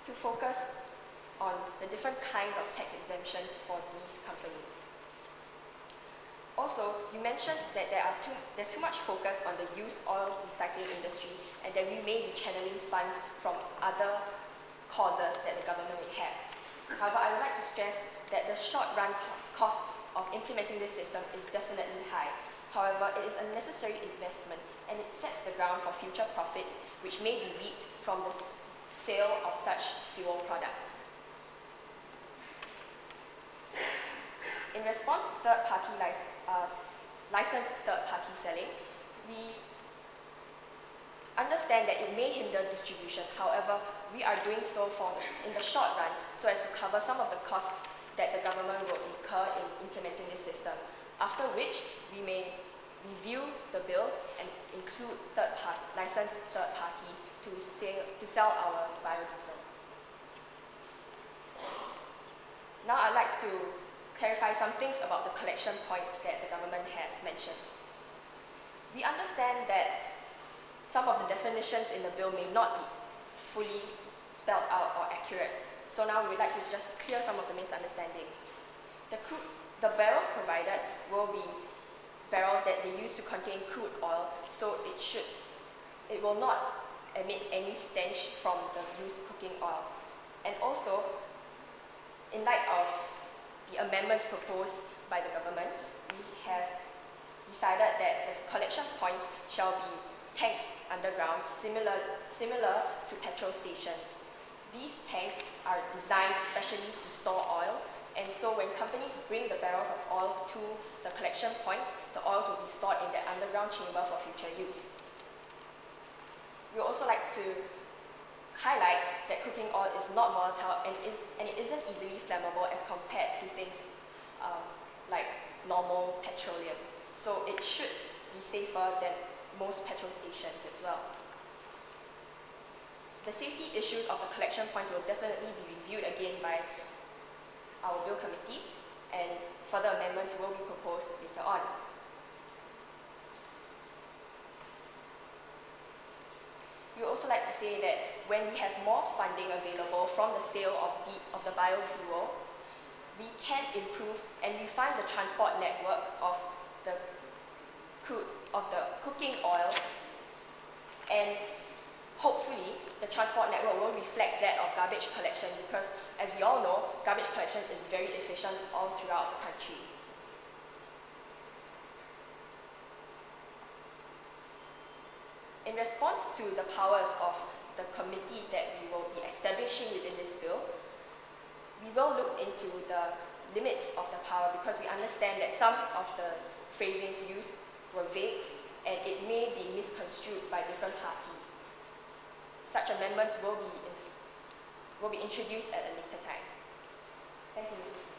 to focus on the different kinds of tax exemptions for these companies. Also, you mentioned that there's too much focus on the used oil recycling industry and that we may be channeling funds from other causes that the government may have. However, I would like to stress that the short-run costs of implementing this system is definitely high. However, it is a necessary investment and it sets the ground for future profits which may be reaped from the sale of such fuel products. In response to licensed third-party selling, we understand that it may hinder distribution. However, we are doing so in the short run so as to cover some of the costs that the government will incur in implementing this system, after which we may review the bill and include licensed third parties to sell our biodiesel. Now I'd like to clarify some things about the collection points that the government has mentioned. We understand that some of the definitions in the bill may not be fully spelled out or accurate. So now we would like to just clear some of the misunderstandings. The barrels provided will be barrels that they use to contain crude oil, so it will not emit any stench from the used cooking oil. And also, in light of the amendments proposed by the government, we have decided that the collection points shall be tanks underground, similar to petrol stations. These tanks are designed specially to store oil, and so when companies bring the barrels of oils to the collection points, the oils will be stored in the underground chamber for future use. We would also like to highlight that cooking oil is not volatile and it isn't easily flammable as compared to things like normal petroleum. So it should be safer than most petrol stations as well. The safety issues of the collection points will definitely be reviewed again by our bill committee, and further amendments will be proposed later on. We would also like to say that when we have more funding available from the sale of the biofuels, we can improve and refine the transport network of the cooking oil, and hopefully the transport network will reflect that of garbage collection, because as we all know, garbage collection is very efficient all throughout the country. In response to the powers of the committee that we will be establishing within this bill, we will look into the limits of the power, because we understand that some of the phrasings used were vague and it may be misconstrued by different parties. Such amendments will be introduced at a later time. Thank you, Mrs.